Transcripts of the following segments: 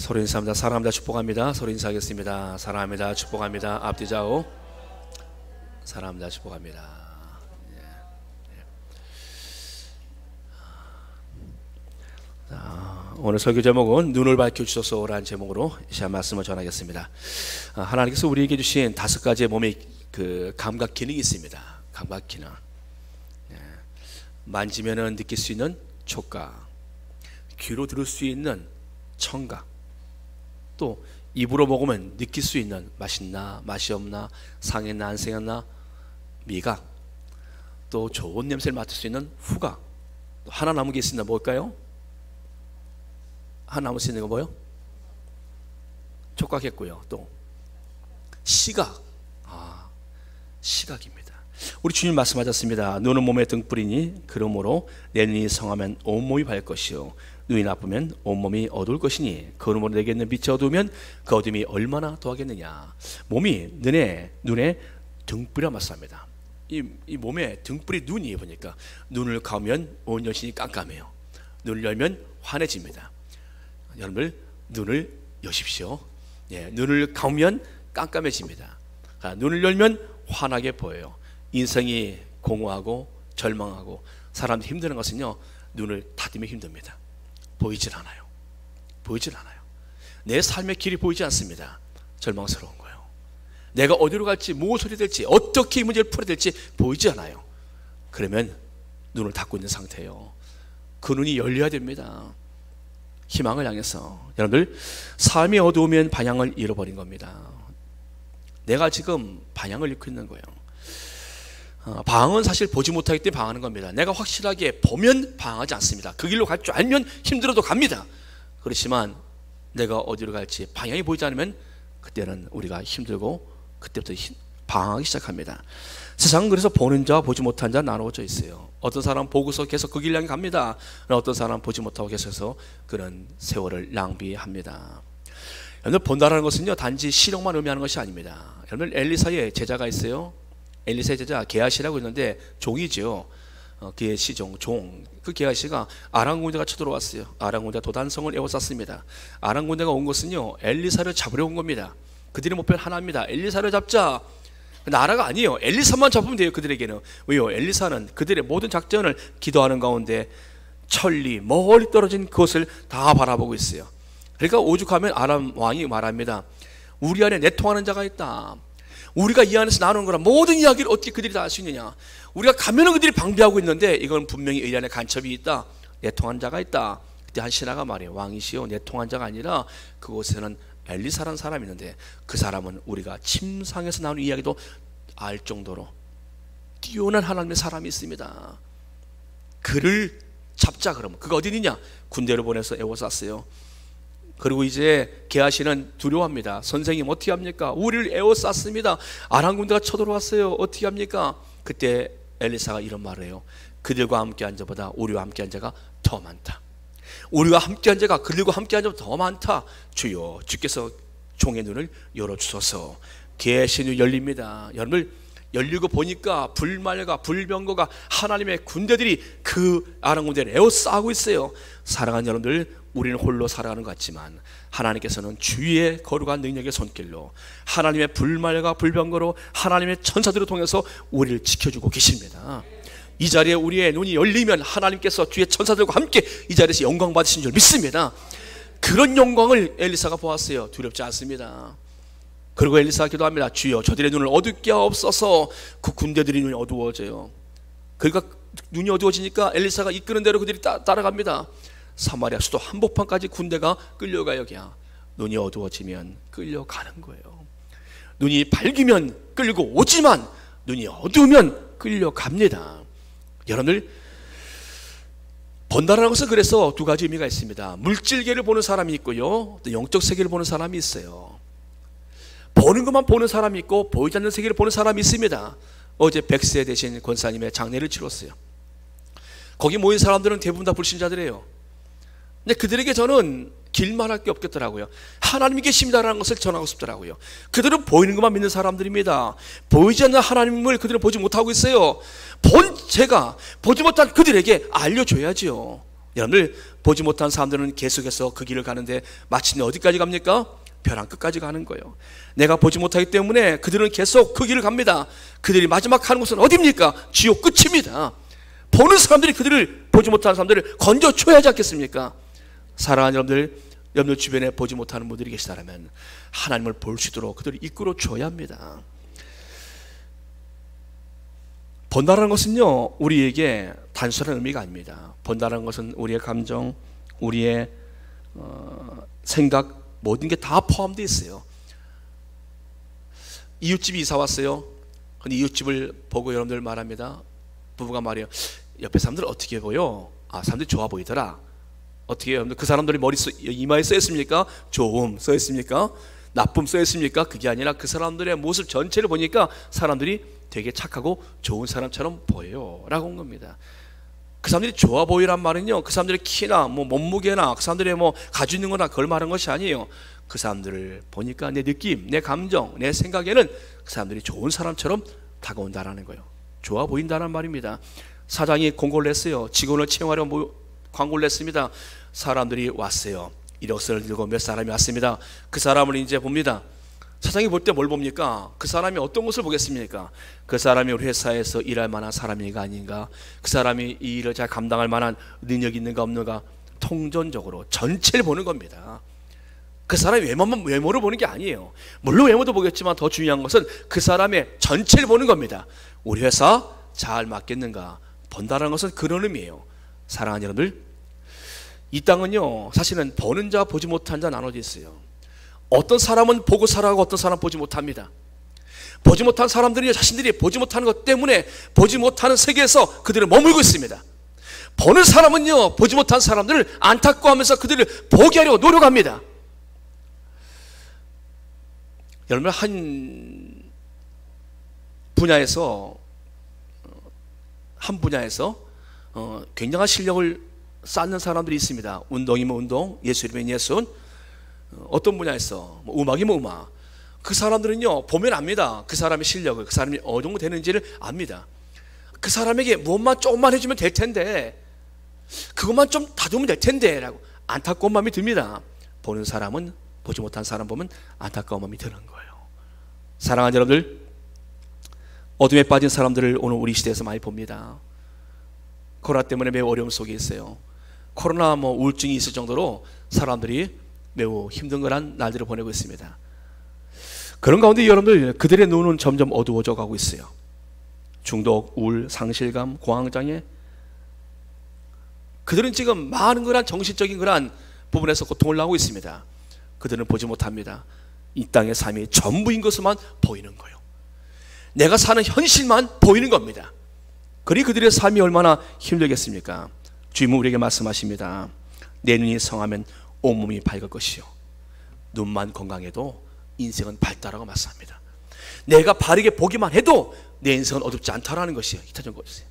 서로 인사합니다. 사랑합니다. 축복합니다. 서로 인사하겠습니다. 사랑합니다. 축복합니다. 앞뒤 좌우 사랑합니다. 축복합니다. 오늘 설교 제목은 눈을 밝혀주소서라는 제목으로 시간 말씀을 전하겠습니다. 하나님께서 우리에게 주신 5가지의 몸의 감각 기능이 있습니다. 감각 기능. 만지면은 느낄 수 있는 촉각, 귀로 들을 수 있는 청각, 또 입으로 먹으면 느낄 수 있는 맛있나 맛이 없나, 상했나 안 상했나 미각, 또 좋은 냄새를 맡을 수 있는 후각. 또 하나 남은 게 있습니다. 뭘까요? 하나 남을 수 있는 거 뭐요? 촉각했고요. 또 시각. 시각입니다. 우리 주님 말씀하셨습니다. 눈은 몸의 등불이니 그러므로 내 눈이 성하면 온몸이 밝을 것이요 눈이 나쁘면 온몸이 어두울 것이니 그러므로 내게 있는 빛이 어두우면 그 어둠이 얼마나 더하겠느냐. 몸이 눈에 등불이라 말씀합니다. 이 몸의 등불이 눈이에요. 보니까 눈을 감으면 온 여신이 깜깜해요. 눈을 열면 환해집니다. 여러분들 눈을 여십시오. 눈을 감으면 깜깜해집니다. 눈을 열면 환하게 보여요. 인생이 공허하고 절망하고 사람들이 힘드는 것은요, 눈을 닫으면 힘듭니다. 보이질 않아요. 보이질 않아요. 내 삶의 길이 보이지 않습니다. 절망스러운 거예요. 내가 어디로 갈지, 무엇을 해야 될지, 어떻게 이 문제를 풀어야 될지 보이지 않아요. 그러면 눈을 닫고 있는 상태예요. 그 눈이 열려야 됩니다. 희망을 향해서. 여러분들, 삶이 어두우면 방향을 잃어버린 겁니다. 내가 지금 방향을 잃고 있는 거예요. 방황은 사실 보지 못하기 때문에 방황하는 겁니다. 내가 확실하게 보면 방황하지 않습니다. 그 길로 갈 줄 알면 힘들어도 갑니다. 그렇지만 내가 어디로 갈지 방향이 보이지 않으면 그때는 우리가 힘들고 그때부터 방황하기 시작합니다. 세상은 그래서 보는 자와 보지 못한 자 나누어져 있어요. 어떤 사람은 보고서 계속 그 길 향해 갑니다. 어떤 사람은 보지 못하고 계셔서 그런 세월을 낭비합니다. 여러분, 본다라는 것은요, 단지 실력만 의미하는 것이 아닙니다. 여러분, 엘리사의 제자가 있어요. 엘리사의 제자 게하시라고 있는데 종이죠. 게하시 종. 그 게하시가 아람 군대가 쳐들어왔어요. 아람 군대가 도단성을 에워쌌습니다. 아람 군대가 온 것은요, 엘리사를 잡으려 온 겁니다. 그들의 목표는 하나입니다. 엘리사를 잡자. 나라가 아니에요. 엘리사만 잡으면 돼요. 그들에게는. 왜요? 엘리사는 그들의 모든 작전을 기도하는 가운데 천리 멀리 떨어진 그것을 다 바라보고 있어요. 그러니까 오죽하면 아람 왕이 말합니다. 우리 안에 내통하는 자가 있다. 우리가 이 안에서 나누는 거라 모든 이야기를 어떻게 그들이 다 알 수 있느냐. 우리가 가면은 그들이 방비하고 있는데 이건 분명히 의 안에 간첩이 있다. 내통한 자가 있다. 그때 한 신하가 말해요. 왕이시여, 내통한 자가 아니라 그곳에는 엘리사라는 사람이 있는데 그 사람은 우리가 침상에서 나오는 이야기도 알 정도로 뛰어난 하나님의 사람이 있습니다. 그를 잡자. 그러면 그가 어디 있느냐. 군대를 보내서 에워쌌어요. 그리고 이제 게하시는 두려워합니다. 선생님 어떻게 합니까? 우리를 에워쌌습니다. 아람 군대가 쳐들어왔어요. 어떻게 합니까? 그때 엘리사가 이런 말을 해요. 그들과 함께 한 자보다 우리와 함께 한 자가 더 많다. 우리가 함께 한 자가 그들과 함께 한 자보다 더 많다. 주여, 주께서 종의 눈을 열어주소서. 게하시 눈이 열립니다. 여러분, 열리고 보니까 불말과 불병거가 하나님의 군대들이 그 아람 군대를 에워싸고 있어요. 사랑하는 여러분들, 우리는 홀로 살아가는 것 같지만 하나님께서는 주의 거룩한 능력의 손길로 하나님의 불말과 불병거로 하나님의 천사들을 통해서 우리를 지켜주고 계십니다. 이 자리에 우리의 눈이 열리면 하나님께서 주의 천사들과 함께 이 자리에서 영광 받으신 줄 믿습니다. 그런 영광을 엘리사가 보았어요. 두렵지 않습니다. 그리고 엘리사가 기도합니다. 주여, 저들의 눈을 어둡게 하옵소서. 그 군대들이 눈이 어두워져요. 그러니까 눈이 어두워지니까 엘리사가 이끄는 대로 그들이 따라갑니다. 사마리아 수도 한복판까지 군대가 끌려가요. 그냥 눈이 어두워지면 끌려가는 거예요. 눈이 밝으면 끌고 오지만 눈이 어두우면 끌려갑니다. 여러분들, 본다라는 것은 그래서 2가지 의미가 있습니다. 물질계를 보는 사람이 있고요, 또 영적 세계를 보는 사람이 있어요. 보는 것만 보는 사람이 있고 보이지 않는 세계를 보는 사람이 있습니다. 어제 100세 되신 권사님의 장례를 치렀어요. 거기 모인 사람들은 대부분 다 불신자들이에요. 근데 그들에게 저는 길만 할 게 없겠더라고요. 하나님이 계십니다라는 것을 전하고 싶더라고요. 그들은 보이는 것만 믿는 사람들입니다. 보이지 않는 하나님을 그들은 보지 못하고 있어요. 제가 보지 못한 그들에게 알려줘야지요. 여러분들, 보지 못한 사람들은 계속해서 그 길을 가는데 마침내 어디까지 갑니까? 벼랑 끝까지 가는 거예요. 내가 보지 못하기 때문에 그들은 계속 그 길을 갑니다. 그들이 마지막 가는 곳은 어디입니까? 지옥 끝입니다. 보는 사람들이 그들을, 보지 못하는 사람들을 건져줘야 하지 않겠습니까? 사랑하는 여러분들 주변에 보지 못하는 분들이 계시다면 하나님을 볼 수 있도록 그들을 이끌어 줘야 합니다. 본다라는 것은요, 우리에게 단순한 의미가 아닙니다. 본다라는 것은 우리의 감정, 우리의 생각, 모든 게 다 포함되어 있어요. 이웃집이 이사 왔어요. 근데 이웃집을 보고 여러분들 말합니다. 부부가 말해요. 옆에 사람들 어떻게 보여? 사람들이 좋아 보이더라. 어떻게 해요? 그 사람들이 이마에 써있습니까? 좋음 써있습니까? 나쁨 써있습니까? 그게 아니라 그 사람들의 모습 전체를 보니까 사람들이 되게 착하고 좋은 사람처럼 보여요 라고 한 겁니다. 그 사람들이 좋아 보이란 말은요, 그 사람들의 키나 몸무게나 그 사람들의 가지고 있는 거나 그걸 말하는 것이 아니에요. 그 사람들을 보니까 내 느낌, 내 감정, 내 생각에는 그 사람들이 좋은 사람처럼 다가온다라는 거예요. 좋아 보인다는 말입니다. 사장이 공고를 냈어요. 직원을 채용하려고 광고를 냈습니다. 사람들이 왔어요. 이력서를 들고 몇 사람이 왔습니다. 그 사람을 이제 봅니다. 사장이 볼 때 뭘 봅니까? 그 사람이 어떤 것을 보겠습니까? 그 사람이 우리 회사에서 일할 만한 사람인가 아닌가? 그 사람이 이 일을 잘 감당할 만한 능력이 있는가 없는가? 통전적으로 전체를 보는 겁니다. 그 사람의 외모를 보는 게 아니에요. 물론 외모도 보겠지만 더 중요한 것은 그 사람의 전체를 보는 겁니다. 우리 회사 잘 맞겠는가? 본다는 것은 그런 의미예요. 사랑하는 여러분들, 이 땅은요, 사실은 보는 자 보지 못한 자 나눠져 있어요. 어떤 사람은 보고 살아가고 어떤 사람은 보지 못합니다. 보지 못한 사람들이 자신들이 보지 못하는 것 때문에 보지 못하는 세계에서 그들을 머물고 있습니다. 보는 사람은요, 보지 못한 사람들을 안타까워하면서 그들을 보게 하려고 노력합니다. 여러분, 한 분야에서 굉장한 실력을 쌓는 사람들이 있습니다. 운동이면 운동, 예술이면 예술, 어떤 분야에서 음악이면 음악. 그 사람들은요, 보면 압니다. 그 사람의 실력을, 그 사람이 어느 정도 되는지를 압니다. 그 사람에게 무엇만 조금만 해주면 될 텐데, 그것만 좀 다듬으면 될 텐데 라고 안타까운 마음이 듭니다. 보는 사람은, 보지 못한 사람 보면 안타까운 마음이 드는 거예요. 사랑하는 여러분들, 어둠에 빠진 사람들을 오늘 우리 시대에서 많이 봅니다. 코로나 때문에 매우 어려움 속에 있어요. 코로나 우울증이 있을 정도로 사람들이 매우 힘든 거란 날들을 보내고 있습니다. 그런 가운데 여러분들, 그들의 눈은 점점 어두워져 가고 있어요. 중독, 우울, 상실감, 공황장애, 그들은 지금 많은 그런 정신적인 그런 부분에서 고통을 나오고 있습니다. 그들은 보지 못합니다. 이 땅의 삶이 전부인 것만 보이는 거예요. 내가 사는 현실만 보이는 겁니다. 그리 그들의 삶이 얼마나 힘들겠습니까? 주님은 우리에게 말씀하십니다. 내 눈이 성하면 온몸이 밝을 것이요, 눈만 건강해도 인생은 밝다라고 말씀합니다. 내가 바르게 보기만 해도 내 인생은 어둡지 않다라는 것이에요. 기타전 거주세요.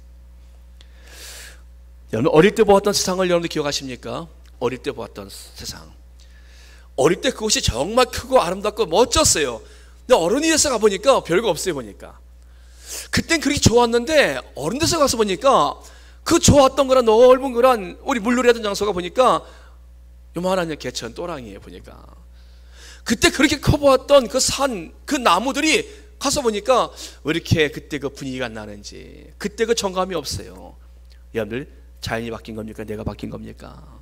여러분, 어릴 때 보았던 세상을 여러분들 기억하십니까? 어릴 때 보았던 세상, 어릴 때 그것이 정말 크고 아름답고 멋졌어요. 근데 어른이 돼서 가보니까 별거 없어요. 보니까 그땐 그렇게 좋았는데 어른 돼서 가서 보니까 그 좋았던 거란 넓은 거란 우리 물놀이 하던 장소가 보니까 요만한 개천 또랑이에요. 보니까 그때 그렇게 커보았던 그 산, 그 나무들이 가서 보니까 왜 이렇게 그때 그 분위기가 안 나는지, 그때 그 정감이 없어요. 여러분들, 자연이 바뀐 겁니까? 내가 바뀐 겁니까?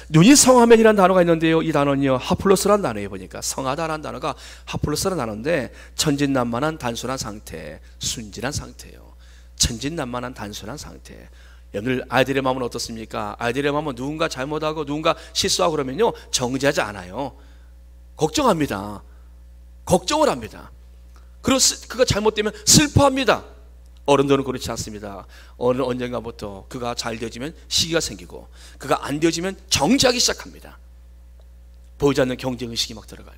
눈이 성하면이라는 단어가 있는데요, 이 단어는요 하플로스라는 단어예요. 보니까 성하다라는 단어가 하플로스라는 단어인데, 천진난만한 단순한 상태, 순진한 상태예요. 천진난만한 단순한 상태. 여러분들, 아이들의 마음은 어떻습니까? 아이들의 마음은 누군가 잘못하고 누군가 실수하고 그러면요 정지하지 않아요. 걱정합니다. 걱정을 합니다. 그리고 그가 잘못되면 슬퍼합니다. 어른들은 그렇지 않습니다. 어느 언젠가부터 그가 잘 되어지면 시기가 생기고, 그가 안 되어지면 정지하기 시작합니다. 보이지 않는 경쟁의식이 막 들어가요.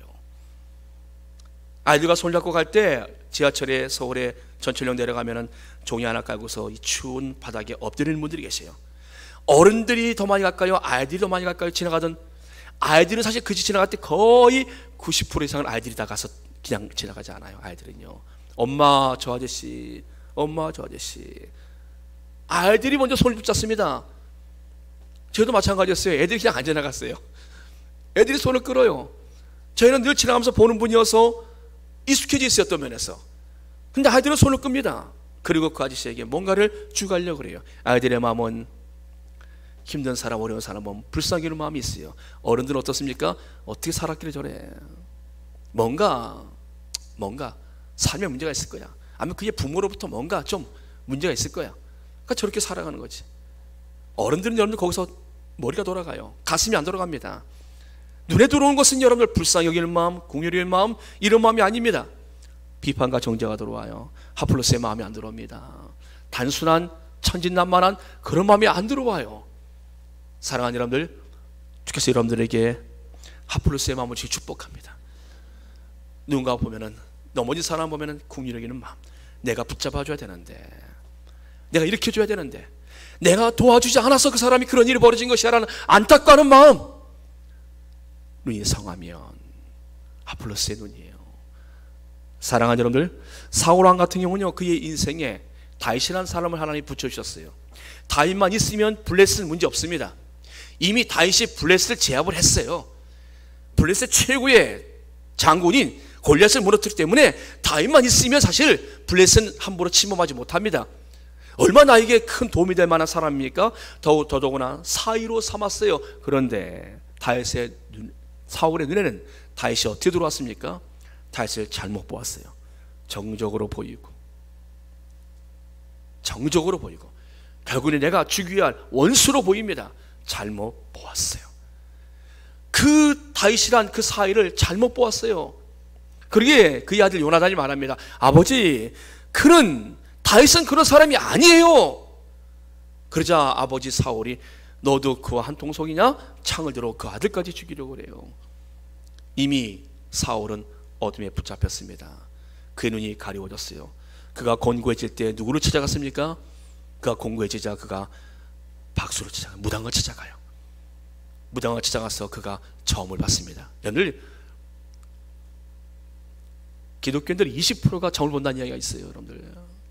아이들과 손잡고 갈 때 지하철에, 서울에 전철역 내려가면은 종이 하나 깔고서 이 추운 바닥에 엎드리는 분들이 계세요. 어른들이 더 많이 갈까요? 아이들이 더 많이 갈까요? 지나가던 아이들은 사실 그 집 지나갈 때 거의 90% 이상은 아이들이 다 가서 그냥 지나가지 않아요. 아이들은요, 엄마 저 아저씨, 엄마 저 아저씨. 아이들이 먼저 손을 붙잡습니다. 저도 마찬가지였어요. 애들이 그냥 안 지나갔어요. 애들이 손을 끌어요. 저희는 늘 지나가면서 보는 분이어서 익숙해져 있었던 면에서. 근데 아이들은 손을 끕니다. 그리고 그 아저씨에게 뭔가를 주가려고 그래요. 아이들의 마음은 힘든 사람, 어려운 사람은 불쌍히 여기는 마음이 있어요. 어른들은 어떻습니까? 어떻게 살았길래 저래? 뭔가 삶에 문제가 있을 거야. 아니면 그의 부모로부터 뭔가 좀 문제가 있을 거야. 그러니까 저렇게 살아가는 거지. 어른들은 여러분들 거기서 머리가 돌아가요. 가슴이 안 돌아갑니다. 눈에 들어오는 것은 여러분들 불쌍히 여기는 마음, 공유리의 마음, 이런 마음이 아닙니다. 비판과 정죄가 들어와요. 하플로스의 마음이 안 들어옵니다. 단순한 천진난만한 그런 마음이 안 들어와요. 사랑하는 여러분들, 주께서 여러분들에게 하플로스의 마음을 주시 축복합니다. 누군가 보면은, 넘어진 사람 보면은 국률 여기는 마음, 내가 붙잡아줘야 되는데, 내가 일으켜줘야 되는데, 내가 도와주지 않아서 그 사람이 그런 일이 벌어진 것이라는 안타까운 마음, 눈이 성하면 아폴로스의 눈이에요. 사랑하는 여러분들, 사울왕 같은 경우는요, 그의 인생에 다윗이라는 사람을 하나님이 붙여주셨어요. 다윗만 있으면 블레셋은 문제 없습니다. 이미 다윗이 블레셋을 제압을 했어요. 블레셋 최고의 장군인 골리앗을 무너뜨리기 때문에 다윗만 있으면 사실 블레셋은 함부로 침범하지 못합니다. 얼마나 나에게 큰 도움이 될 만한 사람입니까? 더더구나 사위로 삼았어요. 그런데 사울의 눈에는 다윗이 어떻게 들어왔습니까? 다윗을 잘못 보았어요. 정적으로 보이고 결국에 내가 죽여야 할 원수로 보입니다. 잘못 보았어요. 그 다윗이란 그 사위를 잘못 보았어요. 그러기에 그의 아들 요나단이 말합니다. 아버지, 다윗은 그런 사람이 아니에요. 그러자 아버지 사울이 너도 그와 한 통속이냐? 창을 들어 그 아들까지 죽이려고 그래요. 이미 사울은 어둠에 붙잡혔습니다. 그의 눈이 가리워졌어요. 그가 곤고해질 때 누구를 찾아갔습니까? 그가 곤고해지자 그가 박수를 찾아가요. 무당을 찾아가요. 무당을 찾아가서 그가 점을 받습니다. 여러분들, 기독교인들 20%가 점을 본다는 이야기가 있어요. 여러분들,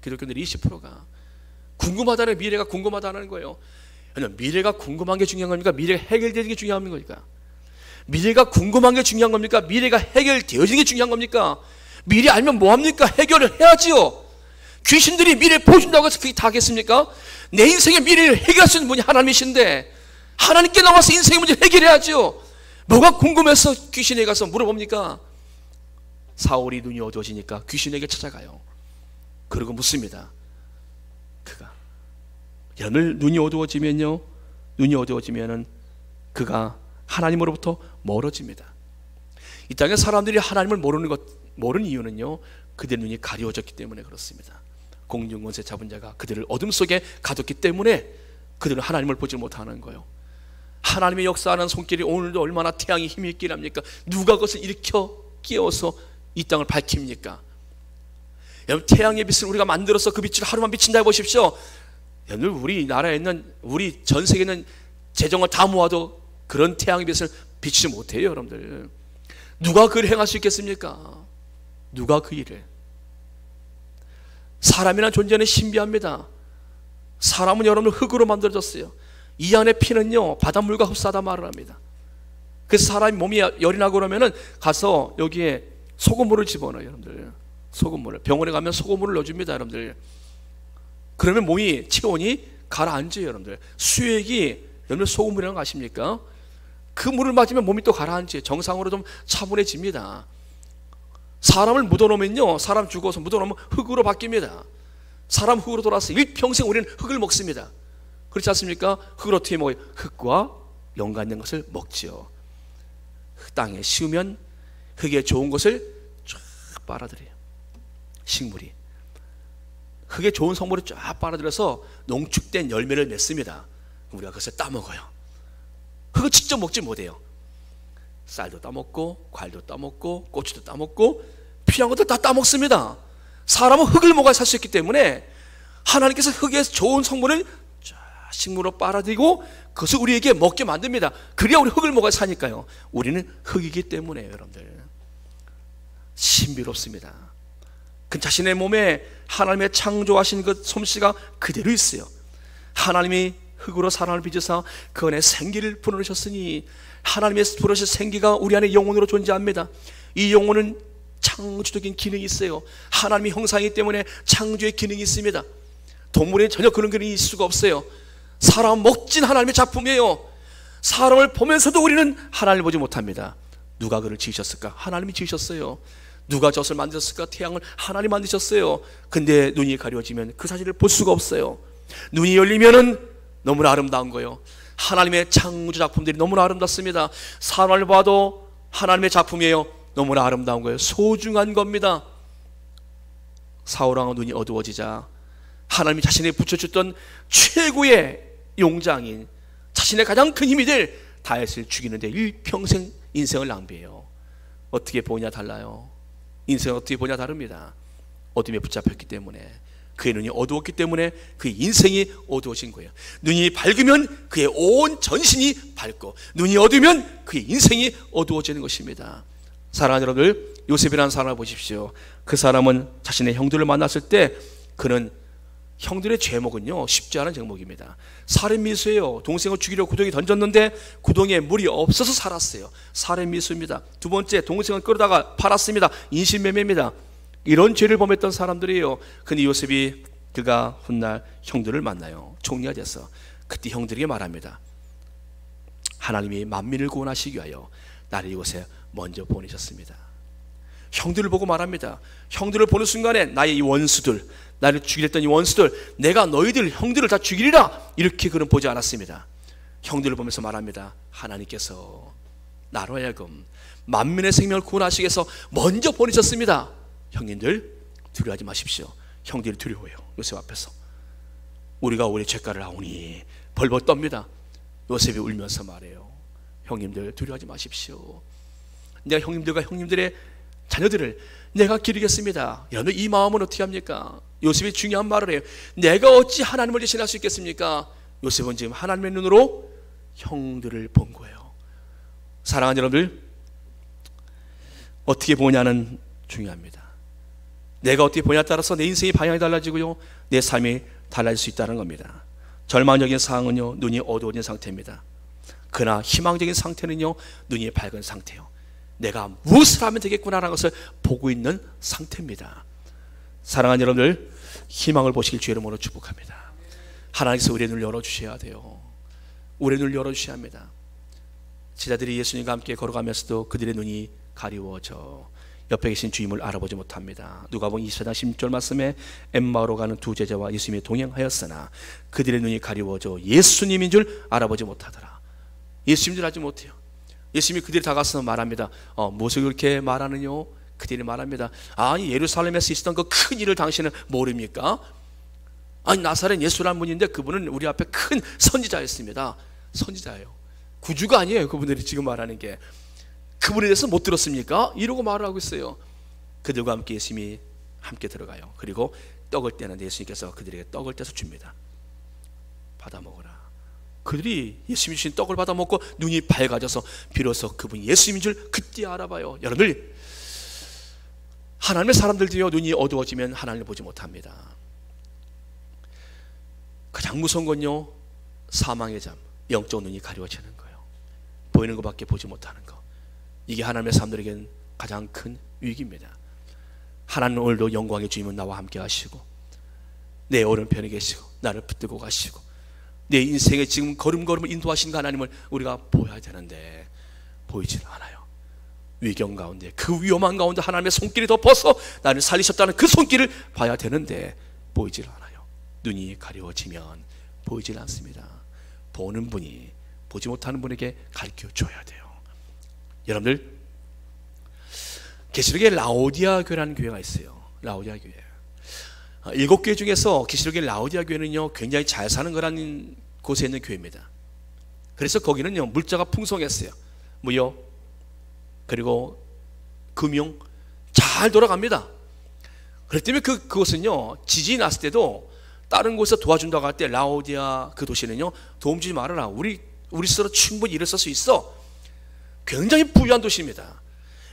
기독교인들 20%가 궁금하다는, 미래가 궁금하다는 거예요. 미래가 궁금한 게 중요한 겁니까? 미래가 해결되는 게 중요한 겁니까? 미래가 궁금한 게 중요한 겁니까? 미래가 해결되어지는 게 중요한 겁니까? 미래 알면 뭐합니까? 해결을 해야지요. 귀신들이 미래 보여준다고 해서 그게 다 하겠습니까? 내 인생의 미래를 해결할 수 있는 분이 하나님이신데 하나님께 나와서 인생의 문제를 해결해야지요. 뭐가 궁금해서 귀신에게 가서 물어봅니까? 사울이 눈이 어두워지니까 귀신에게 찾아가요. 그리고 묻습니다. 여러분, 눈이 어두워지면은 그가 하나님으로부터 멀어집니다. 이 땅에 사람들이 하나님을 모르는 이유는요, 그들의 눈이 가려워졌기 때문에 그렇습니다. 공중권세 잡은 자가 그들을 어둠 속에 가뒀기 때문에 그들은 하나님을 보지 못하는 거예요. 하나님의 역사하는 손길이 오늘도 얼마나 태양이 힘이 있긴 합니까? 누가 그것을 일으켜 끼워서 이 땅을 밝힙니까? 여러분, 태양의 빛을 우리가 만들어서 그 빛을 하루만 비친다 해보십시오. 여러분, 우리나라에 있는, 우리 전 세계에 있는 재정을 다 모아도 그런 태양의 빛을 비치지 못해요. 여러분들, 누가 그를 행할 수 있겠습니까? 누가 그 일을? 사람이라는 존재는 신비합니다. 사람은 여러분들 흙으로 만들어졌어요. 이 안에 피는요, 바닷물과 흡사하다 말을 합니다. 그래서 사람이 몸이 열이 나고 그러면은 가서 여기에 소금물을 집어넣어요. 여러분들, 소금물을, 병원에 가면 소금물을 넣어줍니다. 여러분들, 그러면 몸이 체온이 가라앉아요. 여러분들, 수액이, 여러분 소금물이라는 거 아십니까? 그 물을 맞으면 몸이 또 가라앉아요. 정상으로 좀 차분해집니다. 사람을 묻어놓으면요, 사람 죽어서 묻어놓으면 흙으로 바뀝니다. 사람 흙으로 돌아서 일평생 우리는 흙을 먹습니다. 그렇지 않습니까? 흙을 어떻게 먹어요? 흙과 연관 있는 것을 먹지요. 땅에 씌우면 흙에 좋은 것을 쫙 빨아들여요. 식물이 흙에 좋은 성분을 쫙 빨아들여서 농축된 열매를 맺습니다. 우리가 그것을 따먹어요. 흙을 직접 먹지 못해요. 쌀도 따먹고 과일도 따먹고 고추도 따먹고 필요한 것도 다 따먹습니다. 사람은 흙을 먹어야 살 수 있기 때문에 하나님께서 흙에서 좋은 성분을 쫙 식물로 빨아들이고 그것을 우리에게 먹게 만듭니다. 그래야 우리 흙을 먹어야 사니까요. 우리는 흙이기 때문에 여러분들, 신비롭습니다. 그 자신의 몸에 하나님의 창조하신 그 솜씨가 그대로 있어요. 하나님이 흙으로 사람을 빚으사 그 안에 생기를 불어넣으셨으니, 하나님의 불어넣으신 생기가 우리 안에 영혼으로 존재합니다. 이 영혼은 창조적인 기능이 있어요. 하나님의 형상이기 때문에 창조의 기능이 있습니다. 동물에 전혀 그런 기능이 있을 수가 없어요. 사람 먹진 하나님의 작품이에요. 사람을 보면서도 우리는 하나님을 보지 못합니다. 누가 그를 지으셨을까? 하나님이 지으셨어요. 누가 젖을 만드셨을까? 태양을 하나님이 만드셨어요. 근데 눈이 가려지면 그 사실을 볼 수가 없어요. 눈이 열리면은 너무나 아름다운 거예요. 하나님의 창조 작품들이 너무나 아름답습니다. 사람을 봐도 하나님의 작품이에요. 너무나 아름다운 거예요. 소중한 겁니다. 사울왕의 눈이 어두워지자 하나님이 자신이 붙여줬던 최고의 용장인, 자신의 가장 큰 힘이 될 다윗을 죽이는데 일평생 인생을 낭비해요. 어떻게 보냐 달라요. 인생은 어떻게 보냐 다릅니다. 어둠에 붙잡혔기 때문에, 그의 눈이 어두웠기 때문에 그의 인생이 어두워진 거예요. 눈이 밝으면 그의 온 전신이 밝고, 눈이 어두우면 그의 인생이 어두워지는 것입니다. 사랑하는 여러분들, 요셉이라는 사람을 보십시오. 그 사람은 자신의 형들을 만났을 때, 그는 형들의 제목은요 쉽지 않은 제목입니다. 살인미수예요. 동생을 죽이려고 구덩이 던졌는데 구덩이에 물이 없어서 살았어요. 살인미수입니다. 두 번째, 동생을 끌어다가 팔았습니다. 인신매매입니다. 이런 죄를 범했던 사람들이에요. 근데 요셉이 그가 훗날 형들을 만나요. 총리가 돼서 그때 형들에게 말합니다. 하나님이 만민을 구원하시기 위하여 나를 이곳에 먼저 보내셨습니다. 형들을 보고 말합니다. 형들을 보는 순간에 나의 이 원수들, 나를 죽이려 했던 이 원수들, 내가 너희들 형들을 다 죽이리라, 이렇게 그는 보지 않았습니다. 형들을 보면서 말합니다. 하나님께서 나로 하여금 만민의 생명을 구원하시기 위해서 먼저 보내셨습니다. 형님들 두려워하지 마십시오. 형들이 두려워해요. 요셉 앞에서 우리가 우리 죄가를 아오니 벌벌 떱니다. 요셉이 울면서 말해요. 형님들 두려워하지 마십시오. 내가 형님들과 형님들의 자녀들을 내가 기르겠습니다. 여러분, 이 마음은 어떻게 합니까? 요셉이 중요한 말을 해요. 내가 어찌 하나님을 대신할 수 있겠습니까? 요셉은 지금 하나님의 눈으로 형들을 본 거예요. 사랑하는 여러분들, 어떻게 보냐는 중요합니다. 내가 어떻게 보냐에 따라서 내 인생의 방향이 달라지고요, 내 삶이 달라질 수 있다는 겁니다. 절망적인 상황은요 눈이 어두워진 상태입니다. 그러나 희망적인 상태는요 눈이 밝은 상태예요. 내가 무엇을 하면 되겠구나라는 것을 보고 있는 상태입니다. 사랑하는 여러분들, 희망을 보시길 주의 이름으로 축복합니다. 하나님께서 우리의 눈을 열어주셔야 돼요. 우리의 눈을 열어주셔야 합니다. 제자들이 예수님과 함께 걸어가면서도 그들의 눈이 가리워져 옆에 계신 주님을 알아보지 못합니다. 누가복음 24장 16절 말씀에 엠마오로 가는 두 제자와 예수님이 동행하였으나 그들의 눈이 가리워져 예수님인 줄 알아보지 못하더라. 예수님인 줄 알지 못해요. 예수님이 그들이 다가서 말합니다. 무엇을 그렇게 말하느냐? 그들이 말합니다. 아니, 예루살렘에서 있었던 그 큰 일을 당신은 모릅니까? 아니, 나사렛 예수라는 분인데 그분은 우리 앞에 큰 선지자였습니다. 선지자예요. 구주가 아니에요. 그분들이 지금 말하는 게. 그분에 대해서 못 들었습니까? 이러고 말을 하고 있어요. 그들과 함께 예수님이 함께 들어가요. 그리고 떡을 떼는데 예수님께서 그들에게 떡을 떼서 줍니다. 받아 먹어라. 그들이 예수님이 주신 떡을 받아 먹고 눈이 밝아져서 비로소 그분이 예수님인 줄 그때 알아봐요. 여러분들, 하나님의 사람들도요 눈이 어두워지면 하나님을 보지 못합니다. 가장 무서운 건요 사망의 잠, 영적 눈이 가려워지는 거예요. 보이는 것밖에 보지 못하는 거. 이게 하나님의 사람들에게는 가장 큰 위기입니다. 하나님 오늘도 영광의 주님은 나와 함께 하시고 내 오른편에 계시고 나를 붙들고 가시고 내 인생에 지금 걸음걸음을 인도하신 하나님을 우리가 보여야 되는데 보이질 않아요. 위경 가운데, 그 위험한 가운데 하나님의 손길이 덮어서 나를 살리셨다는 그 손길을 봐야 되는데 보이질 않아요. 눈이 가려워지면 보이질 않습니다. 보는 분이 보지 못하는 분에게 가르쳐 줘야 돼요. 여러분들, 계시록의 라오디아 교회라는 교회가 있어요. 라오디아 교회. 7개 중에서 계시록의 라오디아 교회는요 굉장히 잘 사는 거라는 곳에 있는 교회입니다. 그래서 거기는요 물자가 풍성했어요. 무역 그리고 금융 잘 돌아갑니다. 그렇기 때문에 그곳은요 지진이 났을 때도 다른 곳에서 도와준다고 할 때 라오디아 그 도시는요 도움 주지 말아라. 우리 스스로 충분히 일을 쓸 수 있어. 굉장히 부유한 도시입니다.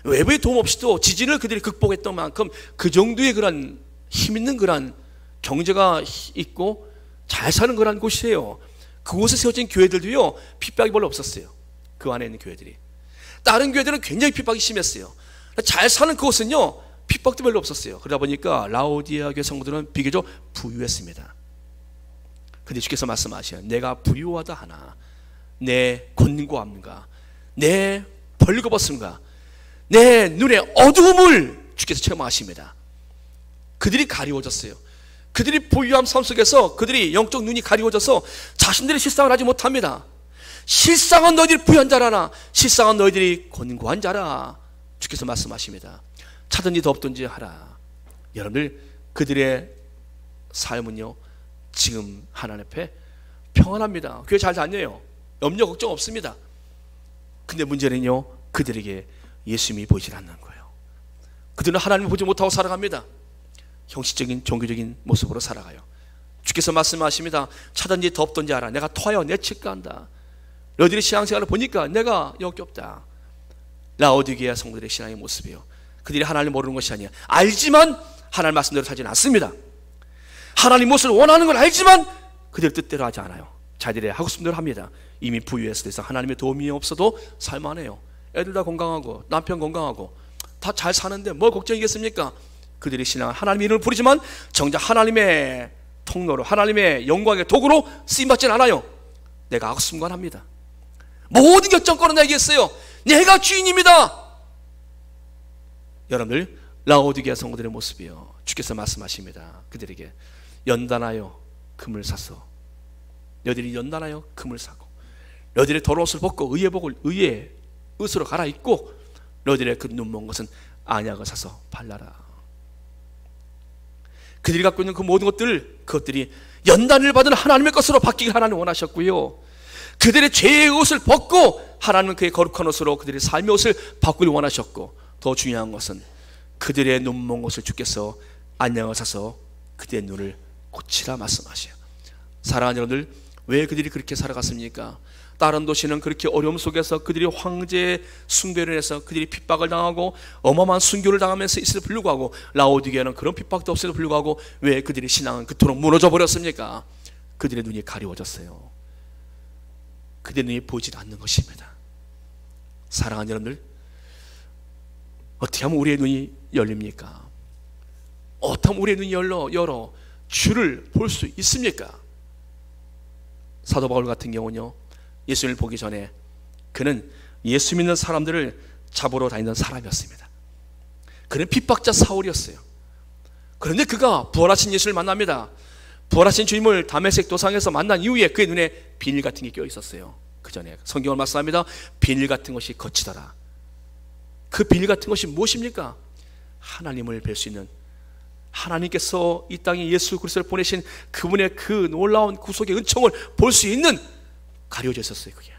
외부의 도움 없이도 지진을 그들이 극복했던 만큼 그 정도의 그런 힘 있는 그런 경제가 있고 잘 사는 그런 곳이에요. 그곳에 세워진 교회들도요, 핍박이 별로 없었어요. 그 안에 있는 교회들이. 다른 교회들은 굉장히 핍박이 심했어요. 잘 사는 그곳은요, 핍박도 별로 없었어요. 그러다 보니까 라오디게아 교회 성도들은 비교적 부유했습니다. 근데 주께서 말씀하셔요. 내가 부유하다 하나 내 권고함과 내 벌거벗음과 내 눈의 어두움을 주께서 체험하십니다. 그들이 가리워졌어요. 그들이 부유함 삶 속에서 그들이 영적 눈이 가리워져서 자신들의 실상을 하지 못합니다. 실상은 너희들이 부유한 자라나 실상은 너희들이 권고한 자라. 주께서 말씀하십니다. 차든지 덥든지 하라. 여러분들, 그들의 삶은요, 지금 하나님 앞에 평안합니다. 교회 잘 다녀요. 염려 걱정 없습니다. 근데 문제는요, 그들에게 예수님이 보이질 않는 거예요. 그들은 하나님을 보지 못하고 살아갑니다. 형식적인 종교적인 모습으로 살아가요. 주께서 말씀하십니다. 차든지 덥든지 알아. 내가 토하여 내 치과한다. 너희들의 신앙생활을 보니까 내가 역겹다. 라오디게아 성도들의 신앙의 모습이에요. 그들이 하나님을 모르는 것이 아니야. 알지만 하나님 말씀대로 살지는 않습니다. 하나님 무엇을 원하는 걸 알지만 그들 뜻대로 하지 않아요. 자기들의 하고 싶은 대로 합니다. 이미 부유했을 때서 하나님의 도움이 없어도 살만해요. 애들 다 건강하고 남편 건강하고 다 잘 사는데 뭘 걱정이겠습니까? 그들의 신앙은 하나님의 이름을 부르지만 정작 하나님의 통로로, 하나님의 영광의 도구로 쓰임받지는 않아요. 내가 악순간합니다. 모든 결정권은 내게 있어요. 내가 주인입니다. 여러분들, 라오디게아 성도들의 모습이요, 주께서 말씀하십니다. 그들에게 연단하여 금을 사서, 너희들이 연단하여 금을 사고 너희들의 더러운 옷을 벗고 의의 복을 의의 옷으로 갈아입고 너희들의 그 눈먼 것은 안약을 사서 발라라. 그들이 갖고 있는 그 모든 것들, 그것들이 연단을 받은 하나님의 것으로 바뀌길 하나님 원하셨고요, 그들의 죄의 옷을 벗고 하나님은 그의 거룩한 옷으로 그들의 삶의 옷을 바꾸길 원하셨고, 더 중요한 것은 그들의 눈먼 것을 주께서 안양을 사서 그들의 눈을 고치라 말씀하셔요. 사랑하는 여러분들, 왜 그들이 그렇게 살아갔습니까? 다른 도시는 그렇게 어려움 속에서 그들이 황제의 숭배를 해서 그들이 핍박을 당하고 어마어마한 순교를 당하면서 있을 불구하고, 라오디게아는 그런 핍박도 없음에도 불구하고 왜 그들의 신앙은 그토록 무너져 버렸습니까? 그들의 눈이 가리워졌어요. 그들의 눈이 보이지 않는 것입니다. 사랑하는 여러분들, 어떻게 하면 우리의 눈이 열립니까? 어떻게 하면 우리의 눈이 열어 주를 볼 수 있습니까? 사도 바울 같은 경우는요, 예수님을 보기 전에 그는 예수 믿는 사람들을 잡으러 다니던 사람이었습니다. 그는 핍박자 사울이었어요. 그런데 그가 부활하신 예수를 만납니다. 부활하신 주님을 다메섹 도상에서 만난 이후에 그의 눈에 비닐 같은 게 껴 있었어요. 그 전에 성경을 말씀합니다. 비닐 같은 것이 거치더라. 그 비닐 같은 것이 무엇입니까? 하나님을 뵐 수 있는, 하나님께서 이 땅에 예수 그리스도를 보내신 그분의 그 놀라운 구속의 은총을 볼 수 있는, 가려져 있었어요. 그게.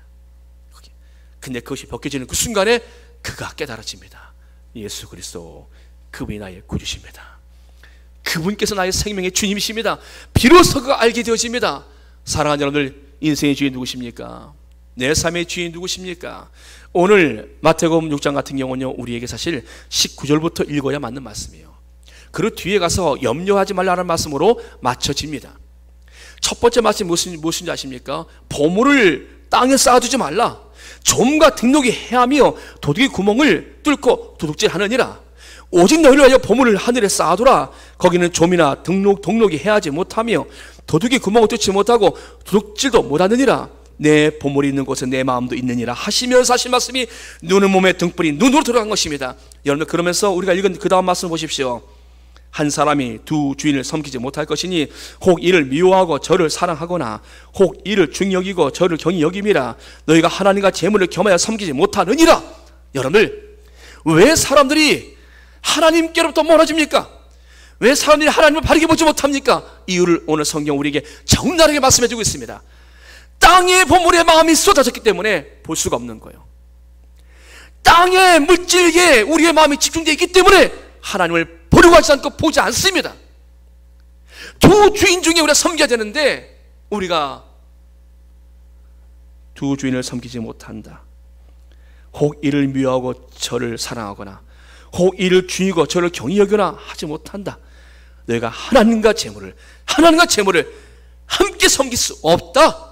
근데 그것이 벗겨지는 그 순간에 그가 깨달아집니다. 예수 그리스도, 그분이 나의 구주십니다. 그분께서 나의 생명의 주님이십니다. 비로소 그가 알게 되어집니다. 사랑하는 여러분들, 인생의 주인 누구십니까? 내 삶의 주인 누구십니까? 오늘 마태복음 6장 같은 경우는요, 우리에게 사실 19절부터 읽어야 맞는 말씀이에요. 그리고 뒤에 가서 염려하지 말라는 말씀으로 맞춰집니다. 첫 번째 말씀이 무엇인지 아십니까? 보물을 땅에 쌓아두지 말라. 좀과 등록이 해하며 도둑이 구멍을 뚫고 도둑질하느니라. 오직 너희를 위하여 보물을 하늘에 쌓아두라. 거기는 좀이나 동록이 해하지 못하며 도둑이 구멍을 뚫지 못하고 도둑질도 못하느니라. 내 보물이 있는 곳에 내 마음도 있느니라 하시면서 하신 말씀이 눈은 몸의 등불이 눈으로 들어간 것입니다. 여러분, 그러면서 우리가 읽은 그 다음 말씀을 보십시오. 한 사람이 두 주인을 섬기지 못할 것이니 혹 이를 미워하고 저를 사랑하거나 혹 이를 중히 여기고 저를 경히 여김이라. 너희가 하나님과 재물을 겸하여 섬기지 못하느니라. 여러분들, 왜 사람들이 하나님께로부터 멀어집니까? 왜 사람들이 하나님을 바르게 보지 못합니까? 이유를 오늘 성경 우리에게 적나라하게 말씀해 주고 있습니다. 땅의 보물에 마음이 쏟아졌기 때문에 볼 수가 없는 거예요. 땅의 물질에 우리의 마음이 집중되어 있기 때문에 하나님을 보려고 하지 않고 보지 않습니다. 두 주인 중에 우리가 섬겨야 되는데 우리가 두 주인을 섬기지 못한다. 혹 이를 미워하고 저를 사랑하거나 혹 이를 주이고 저를 경히 여기거나 하지 못한다. 너희가 하나님과 재물을 함께 섬길 수 없다.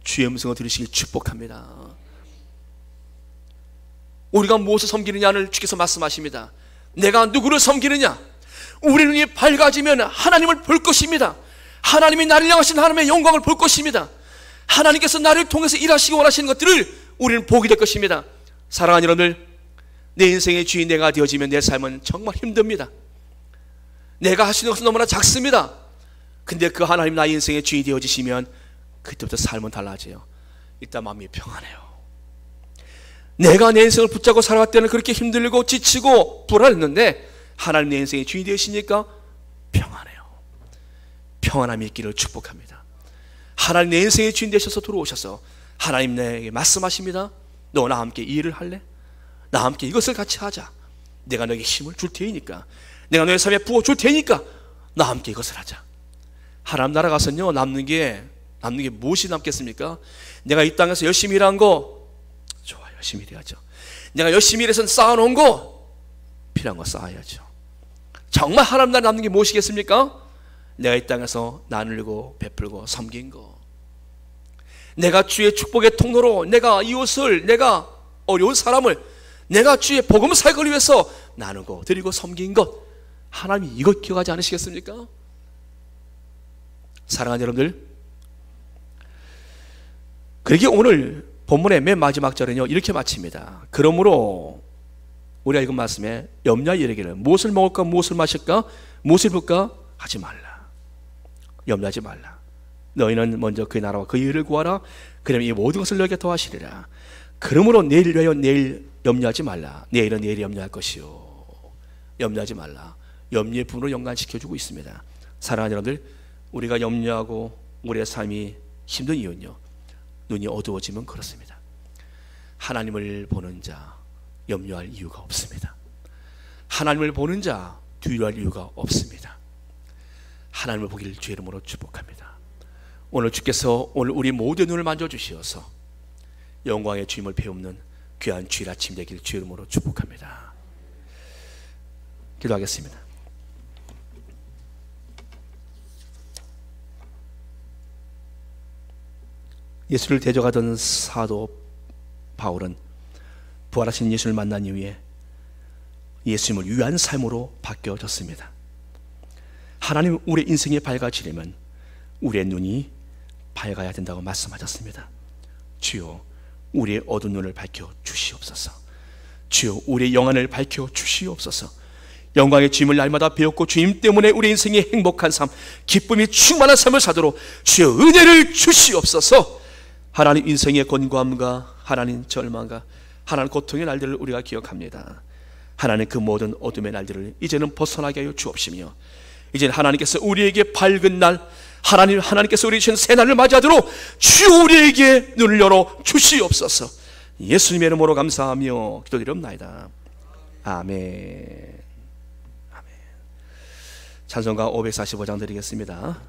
주의 음성을 들으시길 축복합니다. 우리가 무엇을 섬기느냐를 주께서 말씀하십니다. 내가 누구를 섬기느냐? 우리 눈이 밝아지면 하나님을 볼 것입니다. 하나님이 나를 향하신 하나님의 영광을 볼 것입니다. 하나님께서 나를 통해서 일하시기 원하시는 것들을 우리는 보게 될 것입니다. 사랑하는 여러분들, 내 인생의 주인 내가 되어지면 내 삶은 정말 힘듭니다. 내가 할 수 있는 것은 너무나 작습니다. 근데 그 하나님 나의 인생의 주인이 되어지시면 그때부터 삶은 달라져요. 일단 마음이 평안해요. 내가 내 인생을 붙잡고 살아갈 때는 그렇게 힘들고 지치고 불안했는데 하나님 내 인생의 주인이 되시니까 평안해요. 평안함이 있기를 축복합니다. 하나님 내 인생의 주인 되셔서 들어오셔서 하나님 내게 말씀하십니다. 너 나와 함께 이 일을 할래? 나와 함께 이것을 같이 하자. 내가 너에게 힘을 줄 테니까, 내가 너의 삶에 부어줄 테니까 나와 함께 이것을 하자. 하나님 나라 가서는요, 남는 게 무엇이 남겠습니까? 내가 이 땅에서 열심히 일한 거 좋아요. 열심히 일해야죠. 내가 열심히 일해서 쌓아놓은 거 필요한 거 쌓아야죠. 정말 하나님 나라 남는 게 무엇이겠습니까? 내가 이 땅에서 나누고 베풀고 섬긴 거, 내가 주의 축복의 통로로 내가 이웃을, 내가 어려운 사람을 내가 주의 복음 사역을 위해서 나누고 드리고 섬긴 것, 하나님이 이것 기억하지 않으시겠습니까? 사랑하는 여러분들, 그러기에 오늘 본문의 맨 마지막 절은요 이렇게 마칩니다. 그러므로 우리가 읽은 말씀에 염려하여 이르기를 무엇을 먹을까 무엇을 마실까 무엇을 입을까 하지 말라. 염려하지 말라. 너희는 먼저 그의 나라와 그의 의를 구하라. 그러면 이 모든 것을 너에게 더하시리라. 그러므로 내일 위하여 내일 염려하지 말라. 내일은 내일 염려할 것이요. 염려하지 말라. 염려의 분으로 연관시켜주고 있습니다. 사랑하는 여러분들, 우리가 염려하고 우리의 삶이 힘든 이유는요, 눈이 어두워지면 그렇습니다. 하나님을 보는 자 염려할 이유가 없습니다. 하나님을 보는 자 두려워할 이유가 없습니다. 하나님을 보기를 주의 이름으로 축복합니다. 오늘 주께서 오늘 우리 모두의 눈을 만져주시어서 영광의 주임을 배우는 귀한 주일 아침 되기를 주의 이름으로 축복합니다. 기도하겠습니다. 예수를 대적하던 사도 바울은 부활하신 예수를 만난 이후에 예수님을 위한 삶으로 바뀌어졌습니다. 하나님, 우리의 인생이 밝아지려면 우리의 눈이 밝아야 된다고 말씀하셨습니다. 주여, 우리의 어두운 눈을 밝혀 주시옵소서. 주여, 우리의 영안을 밝혀 주시옵소서. 영광의 주임을 날마다 배웠고 주님 때문에 우리 인생이 행복한 삶, 기쁨이 충만한 삶을 사도록 주여 은혜를 주시옵소서. 하나님, 인생의 곤고함과 하나님 절망과 하나님 고통의 날들을 우리가 기억합니다. 하나님, 그 모든 어둠의 날들을 이제는 벗어나게 하여 주옵시며 이제는 하나님께서 우리에게 밝은 날, 하나님께서 우리 주신 새 날을 맞이하도록 주여 우리에게 눈을 열어 주시옵소서. 예수님의 이름으로 감사하며 기도드리옵나이다. 아멘. 아멘. 찬송가 545장 드리겠습니다.